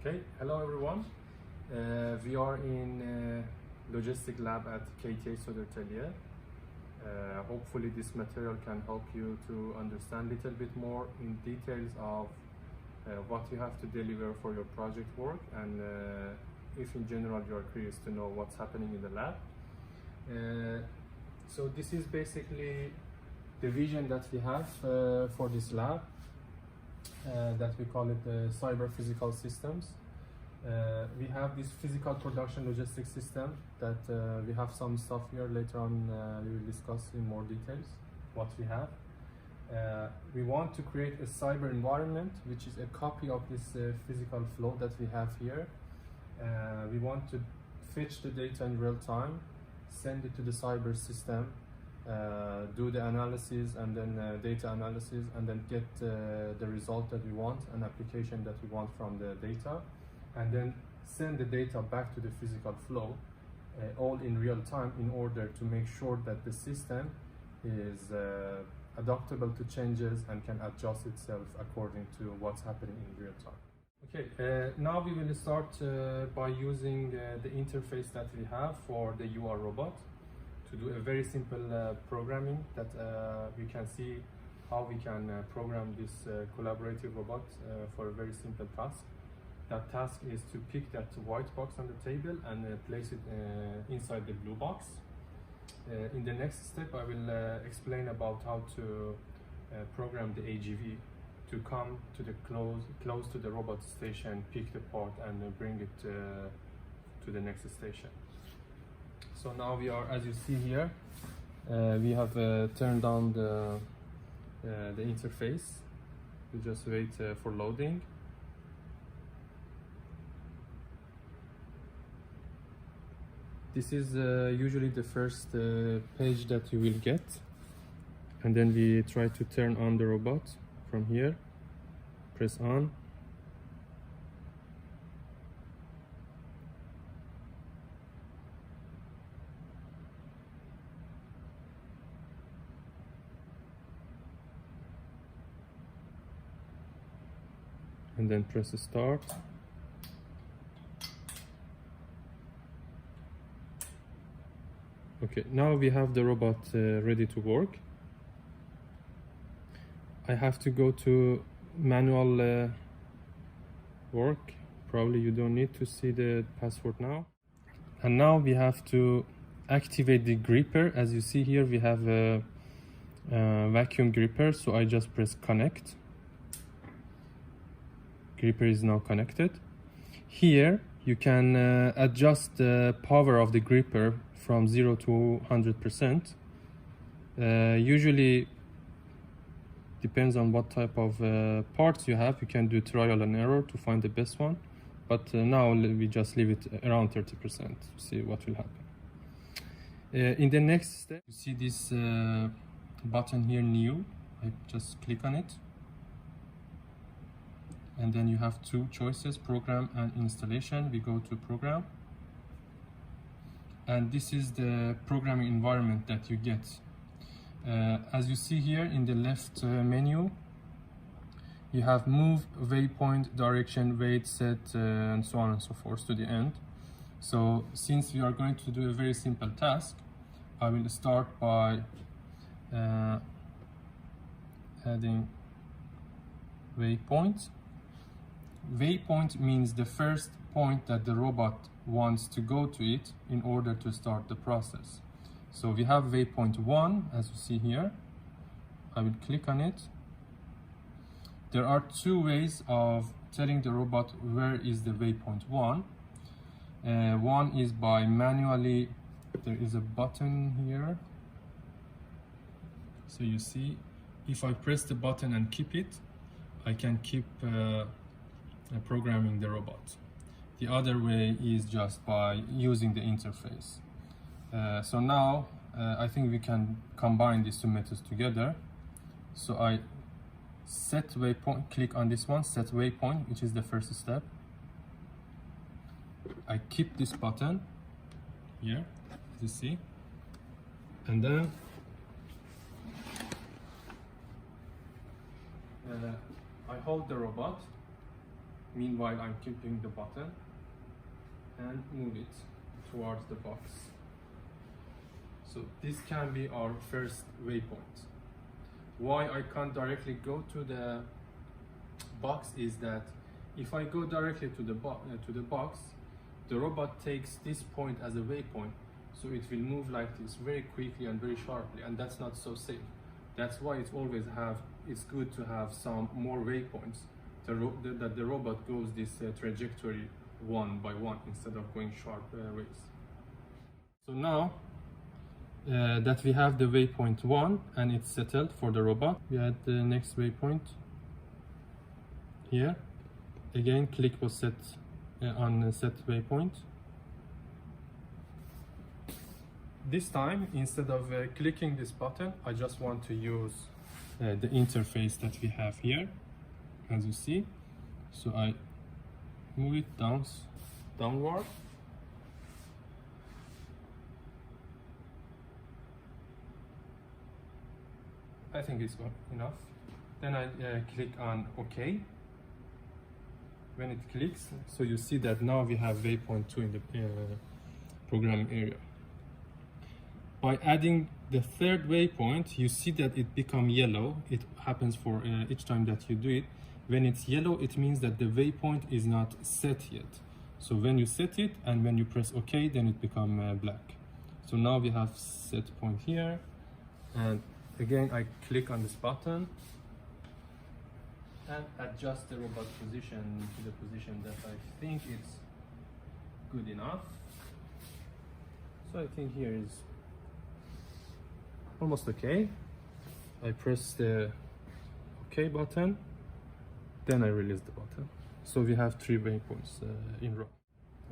Okay, hello everyone. We are in logistic lab at KTH So derta. Hopefully this material can help you to understand a little bit more in details of what you have to deliver for your project work, and if in general you are curious to know what's happening in the lab. So this is basically the vision that we have for this lab. That we call it the cyber physical systems. We have this physical production logistics system that we have some stuff here. Later on we will discuss in more details what we have. We want to create a cyber environment which is a copy of this physical flow that we have here. We want to fetch the data in real time, send it to the cyber system, do the analysis and then data analysis, and then get the result that we want, an application that we want from the data, and then send the data back to the physical flow, all in real time, in order to make sure that the system is adaptable to changes and can adjust itself according to what's happening in real time. Okay, now we will start by using the interface that we have for the UR robot to do a very simple programming that we can see how we can program this collaborative robot for a very simple task. That task is to pick that white box on the table and place it inside the blue box. In the next step I will explain about how to program the AGV to come to the close to the robot station, pick the part and bring it to the next station. So now we are, as you see here, we have turned on the interface. We just wait for loading. This is usually the first page that you will get, and then we try to turn on the robot from here. Press on. And then press start. Okay, now we have the robot ready to work. I have to go to manual work. Probably you don't need to see the password now. And now we have to activate the gripper. As you see here, we have a vacuum gripper, so I just press connect. Gripper is now connected. Here you can adjust the power of the gripper from 0 to 100%. Usually depends on what type of parts you have. You can do trial and error to find the best one, but now we just leave it around 30% to see what will happen. In the next step, you see this button here, new. I just click on it, and then you have two choices, program and installation. We go to program, and this is the programming environment that you get. As you see here in the left menu, you have move, waypoint, direction, wait, set, and so on and so forth to the end. So since we are going to do a very simple task, I will start by adding waypoint. Waypoint means the first point that the robot wants to go to it in order to start the process. So we have waypoint 1, as you see here. I will click on it. There are two ways of telling the robot where is the waypoint 1. One is by manually, there is a button here. So you see, if I press the button and keep it, I can keep programming the robot. The other way is just by using the interface. So now I think we can combine these two methods together. So I set waypoint, click on this one, set waypoint, which is the first step. I keep this button here, as you see, and then I hold the robot Meanwhile, I'm keeping the button and move it towards the box. So this can be our first waypoint. Why I can't directly go to the box is that if I go directly to the box, the robot takes this point as a waypoint, so it will move like this very quickly and very sharply, and that's not so safe. That's why it's good to have some more waypoints that the robot goes this trajectory one by one instead of going sharp ways. So now that we have the waypoint 1 and it's settled for the robot, we add the next waypoint here. Again, click was set on set waypoint. This time, instead of clicking this button, I just want to use the interface that we have here, as you see. So I move it downward. I think it's enough. Then I click on OK. When it clicks, so you see that now we have waypoint 2 in the programming area. By adding the third waypoint, you see that it becomes yellow. It happens for each time that you do it. When it's yellow, it means that the waypoint is not set yet. So when you set it and when you press OK, then it becomes black. So now we have set point here, and again I click on this button and adjust the robot position to the position that I think is good enough. So I think here is almost okay. I press the OK button, then I release the button. So we have 3 waypoints in row.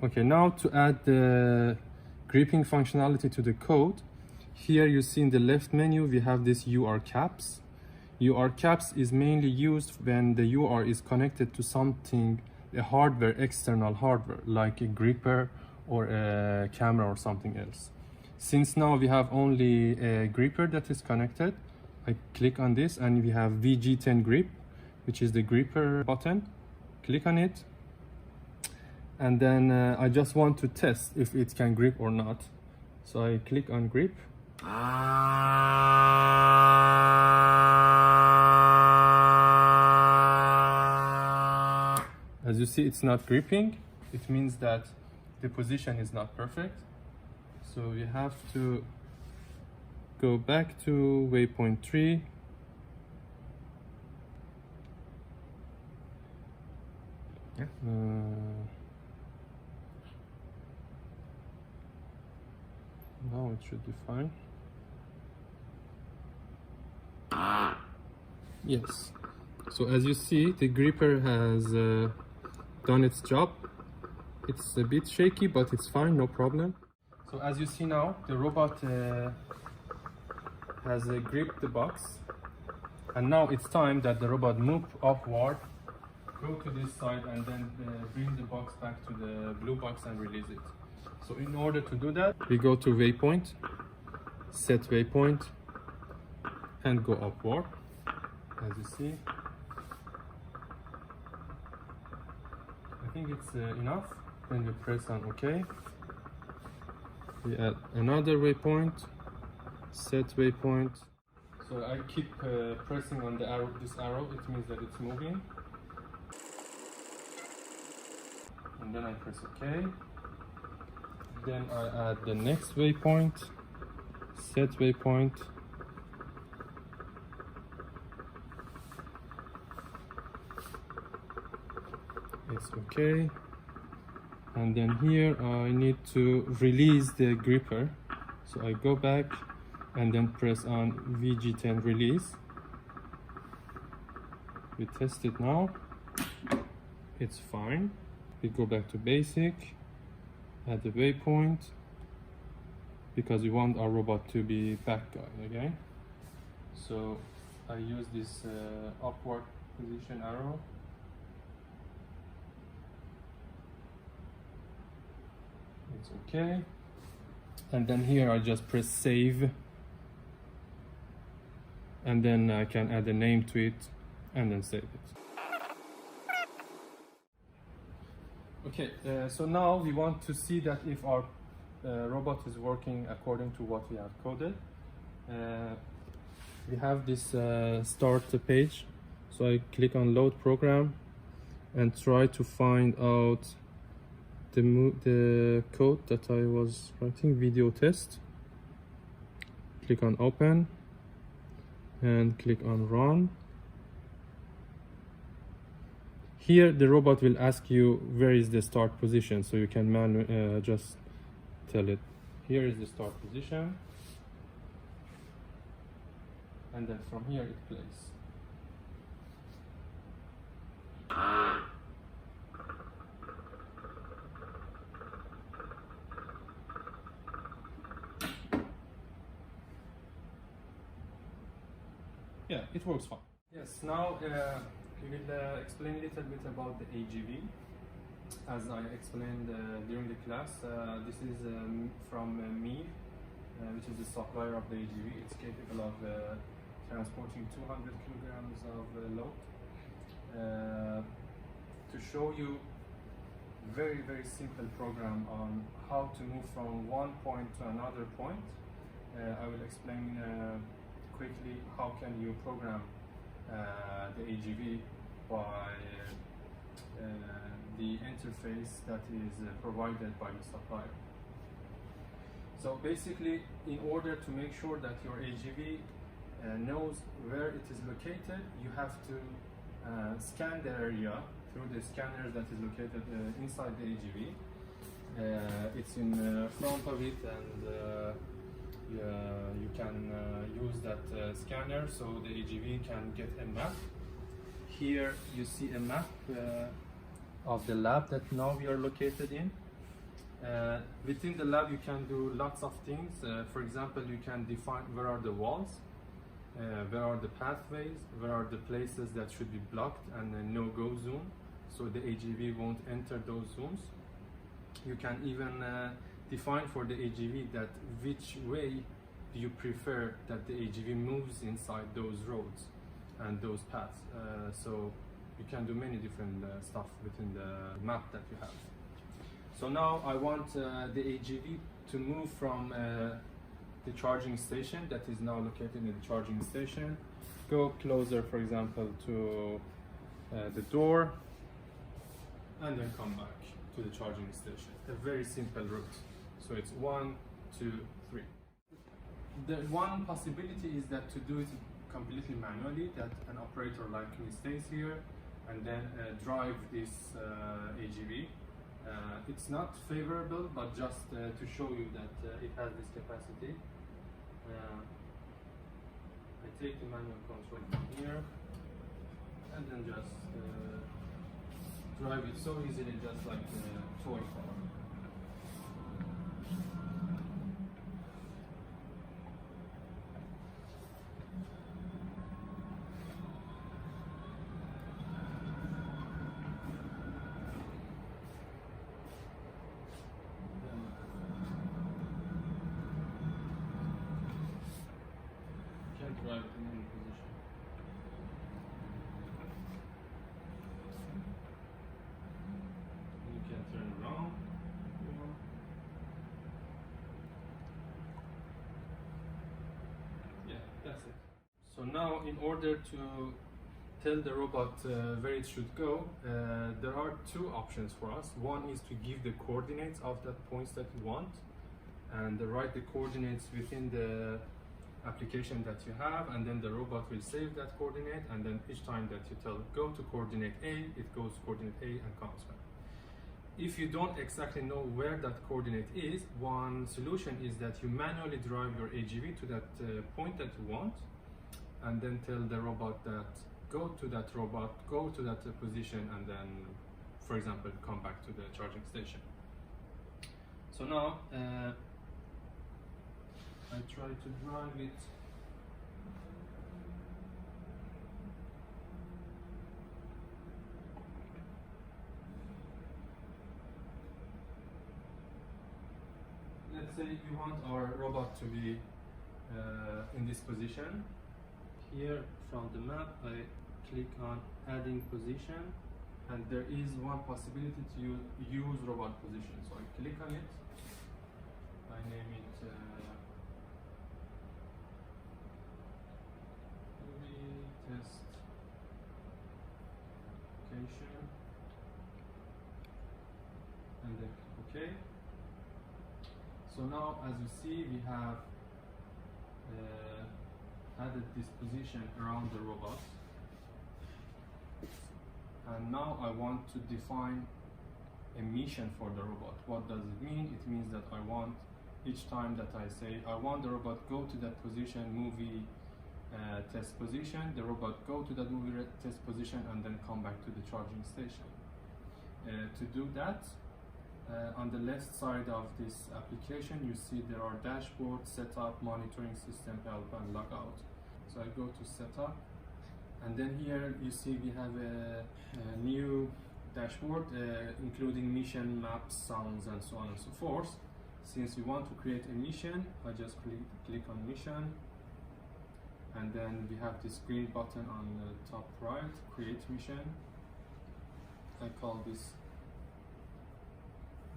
Okay, now to add the gripping functionality to the code, here you see in the left menu we have this UR caps. UR caps is mainly used when the UR is connected to something, a hardware, external hardware, like a gripper or a camera or something else. Since now we have only a gripper that is connected, I click on this and we have VG10 grip, which is the gripper button. Click on it, and then I just want to test if it can grip or not. So I click on grip. As you see, it's not gripping. It means that the position is not perfect. So we have to go back to waypoint 3. Now it should be fine. Yes. So as you see, the gripper has done its job. It's a bit shaky, but it's fine, no problem. So as you see now, the robot has gripped the box, and now it's time that the robot move upward, go to this side, and then bring the box back to the blue box and release it. So in order to do that, we go to waypoint, set waypoint, and go upward, as you see. I think it's enough. Then we press on OK. We add another waypoint, set waypoint. So I keep pressing on the arrow, this arrow, it means that it's moving. And then I press OK. Then I add the next waypoint, set waypoint. It's okay. And then here I need to release the gripper. So I go back and then press on VG10 release. We test it now. It's fine. We go back to basic, add the waypoint, because we want our robot to be back going again. So I use this upward position arrow. It's okay. And then here I just press save, and then I can add a name to it and then save it. Okay, so now we want to see that if our robot is working according to what we have coded. We have this start page, so I click on load program and try to find out the code that I was writing, video test. Click on open and click on run. Here the robot will ask you where is the start position, so you can just tell it here is the start position, and then from here it plays. Yeah, it works fine. Yes, now we will explain a little bit about the AGV. As I explained during the class, this is from me, which is the supplier of the AGV. It's capable of transporting 200 kilograms of load. To show you very simple program on how to move from one point to another point, I will explain quickly how can you program the AGV by the interface that is provided by the supplier. So basically, in order to make sure that your AGV knows where it is located, you have to scan the area through the scanner that is located inside the AGV. It's in front of it, and you can use that scanner so the AGV can get a map. Here you see a map of the lab that now we are located in. Within the lab you can do lots of things. For example, you can define where are the walls, where are the pathways, where are the places that should be blocked and a no-go zone, so the AGV won't enter those zones. You can even define for the AGV that which way do you prefer that the AGV moves inside those roads and those paths. So you can do many different stuff within the map that you have. So now I want the AGV to move from the charging station that is now located in the charging station, go closer, for example, to the door, and then come back to the charging station. A very simple route. So it's 1, 2, 3. The one possibility is that to do it completely manually, that an operator like me stays here and then drive this AGV. It's not favorable, but just to show you that it has this capacity. I take the manual control from here and then just drive it so easily, just like a toy car. Drive in any position. You can turn around. Yeah, that's it. So now, in order to tell the robot where it should go, there are two options for us. One is to give the coordinates of that points that you want, and write the coordinates within the application that you have, and then the robot will save that coordinate, and then each time that you tell go to coordinate A, it goes to coordinate A and comes back. If you don't exactly know where that coordinate is, one solution is that you manually drive your AGV to that point that you want, and then tell the robot that go to that position, and then, for example, come back to the charging station. So now I try to drive it. Let's say you want our robot to be in this position. Here from the map, I click on adding position, and there is one possibility to use robot position. So I click on it, I name it movie test location, and then click OK. So now, as you see, we have added this position around the robot, and now I want to define a mission for the robot. What does it mean? It means that I want, each time that I say I want the robot go to that position, movie test position, the robot go to that movie test position and then come back to the charging station. To do that, on the left side of this application, you see there are dashboard, setup, monitoring system, help, and logout. So I go to setup, and then here you see we have a new dashboard including mission, maps, sounds, and so on and so forth. Since we want to create a mission, I just click on mission, and then we have this green button on the top right, create mission. I call this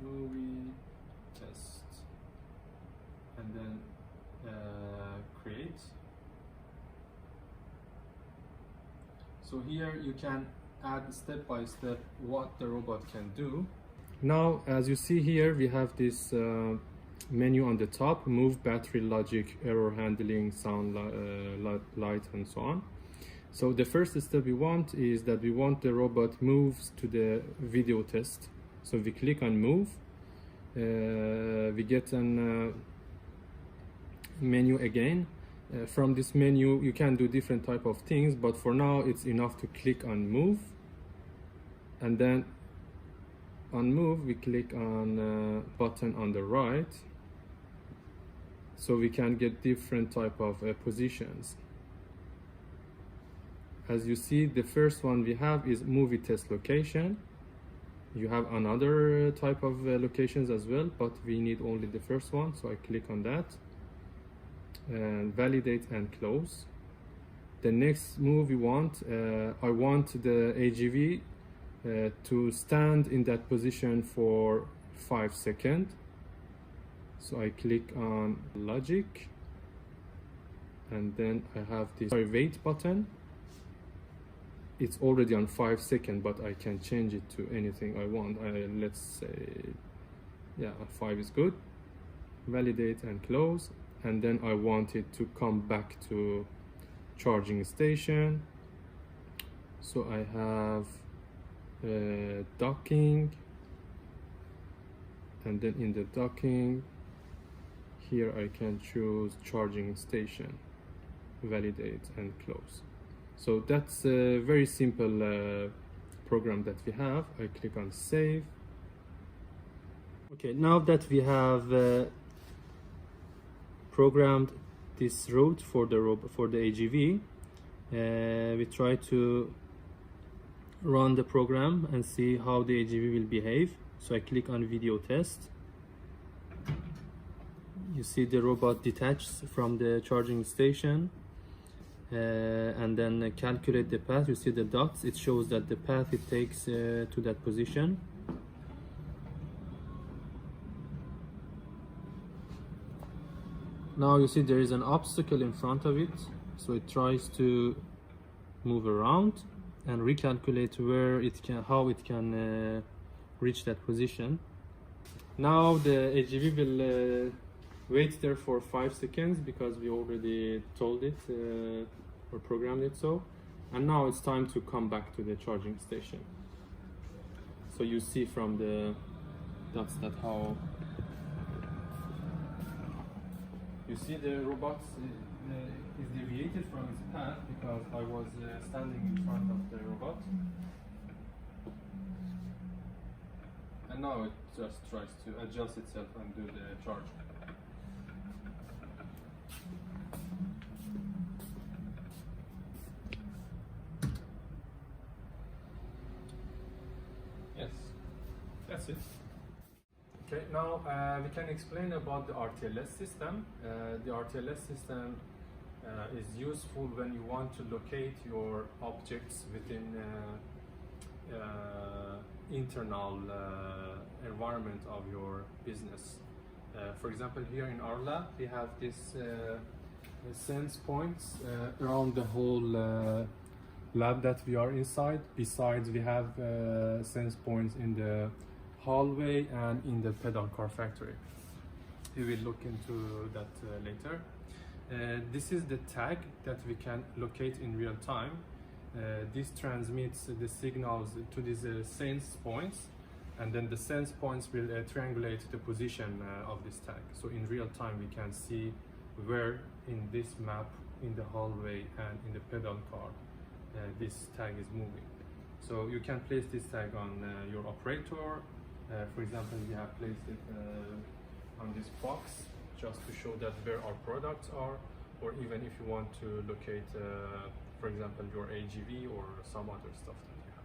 movie test, and then create. So here you can add step by step what the robot can do. Now, as you see here, we have this menu on the top: move, battery, logic, error handling, sound, light, and so on. So the first step we want is that we want the robot moves to the video test. So we click on move, we get an menu again. From this menu you can do different type of things, but for now it's enough to click on move, and then on move we click on button on the right, so we can get different type of positions. As you see, the first one we have is movie test location. You have another type of locations as well, but we need only the first one, so I click on that and validate and close. The next move we want, I want the AGV to stand in that position for 5 seconds. So I click on logic, and then I have this wait button. It's already on 5 seconds, but I can change it to anything I want. Let's say, yeah, 5 is good. Validate and close, and then I want it to come back to charging station. So I have docking, and then in the docking here I can choose charging station, validate and close. So that's a very simple program that we have. I click on save. Okay, now that we have programmed this route for the AGV, we try to run the program and see how the AGV will behave. So I click on video test. You see the robot detaches from the charging station, and then calculate the path. You see the dots, it shows that the path it takes to that position. Now you see there is an obstacle in front of it, so it tries to move around and recalculate where it can, how it can reach that position. Now the AGV will wait there for 5 seconds because we already told it or programmed it so, and now it's time to come back to the charging station. So you see from the dots that how you see the robot is deviated from its path because I was standing in front of the robot, and now it just tries to adjust itself and do the charge. Yes, that's it. Okay, now we can explain about the RTLS system. The RTLS system is useful when you want to locate your objects within internal environment of your business. For example, here in our lab, we have this sense points around the whole lab that we are inside. Besides, we have sense points in the hallway and in the pedal car factory. We will look into that later. This is the tag that we can locate in real time. This transmits the signals to these sense points, and then the sense points will triangulate the position of this tag. So in real time we can see where in this map, in the hallway and in the pedal car, this tag is moving. So you can place this tag on your operator. For example, we have placed it on this box just to show that where our products are, or even if you want to locate for example your AGV or some other stuff that you have.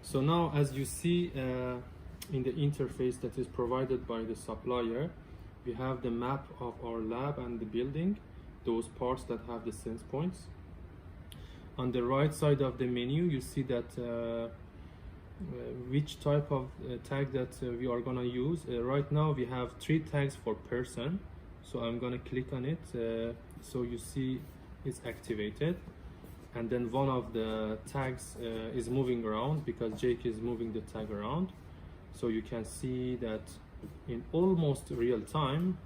So now, as you see in the interface that is provided by the supplier, we have the map of our lab and the building, those parts that have the sense points. On the right side of the menu, you see that which type of tag that we are gonna use. Right now we have 3 tags for person, so I'm gonna click on it. So you see it's activated, and then one of the tags is moving around because Jake is moving the tag around. So you can see that in almost real time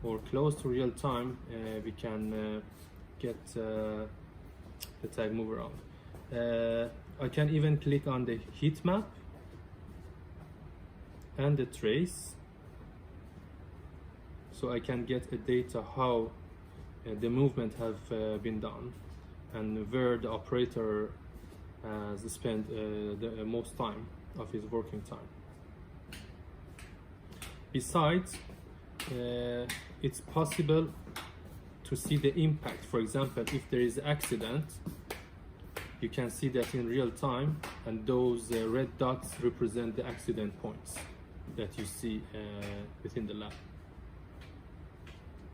or close to real time, we can get the tag move around. I can even click on the heat map and the trace, so I can get a data how the movement have been done and where the operator has spent the most time of his working time. Besides, it's possible to see the impact. For example, if there is an accident, you can see that in real time, and those red dots represent the accident points that you see within the lab.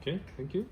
Okay, thank you.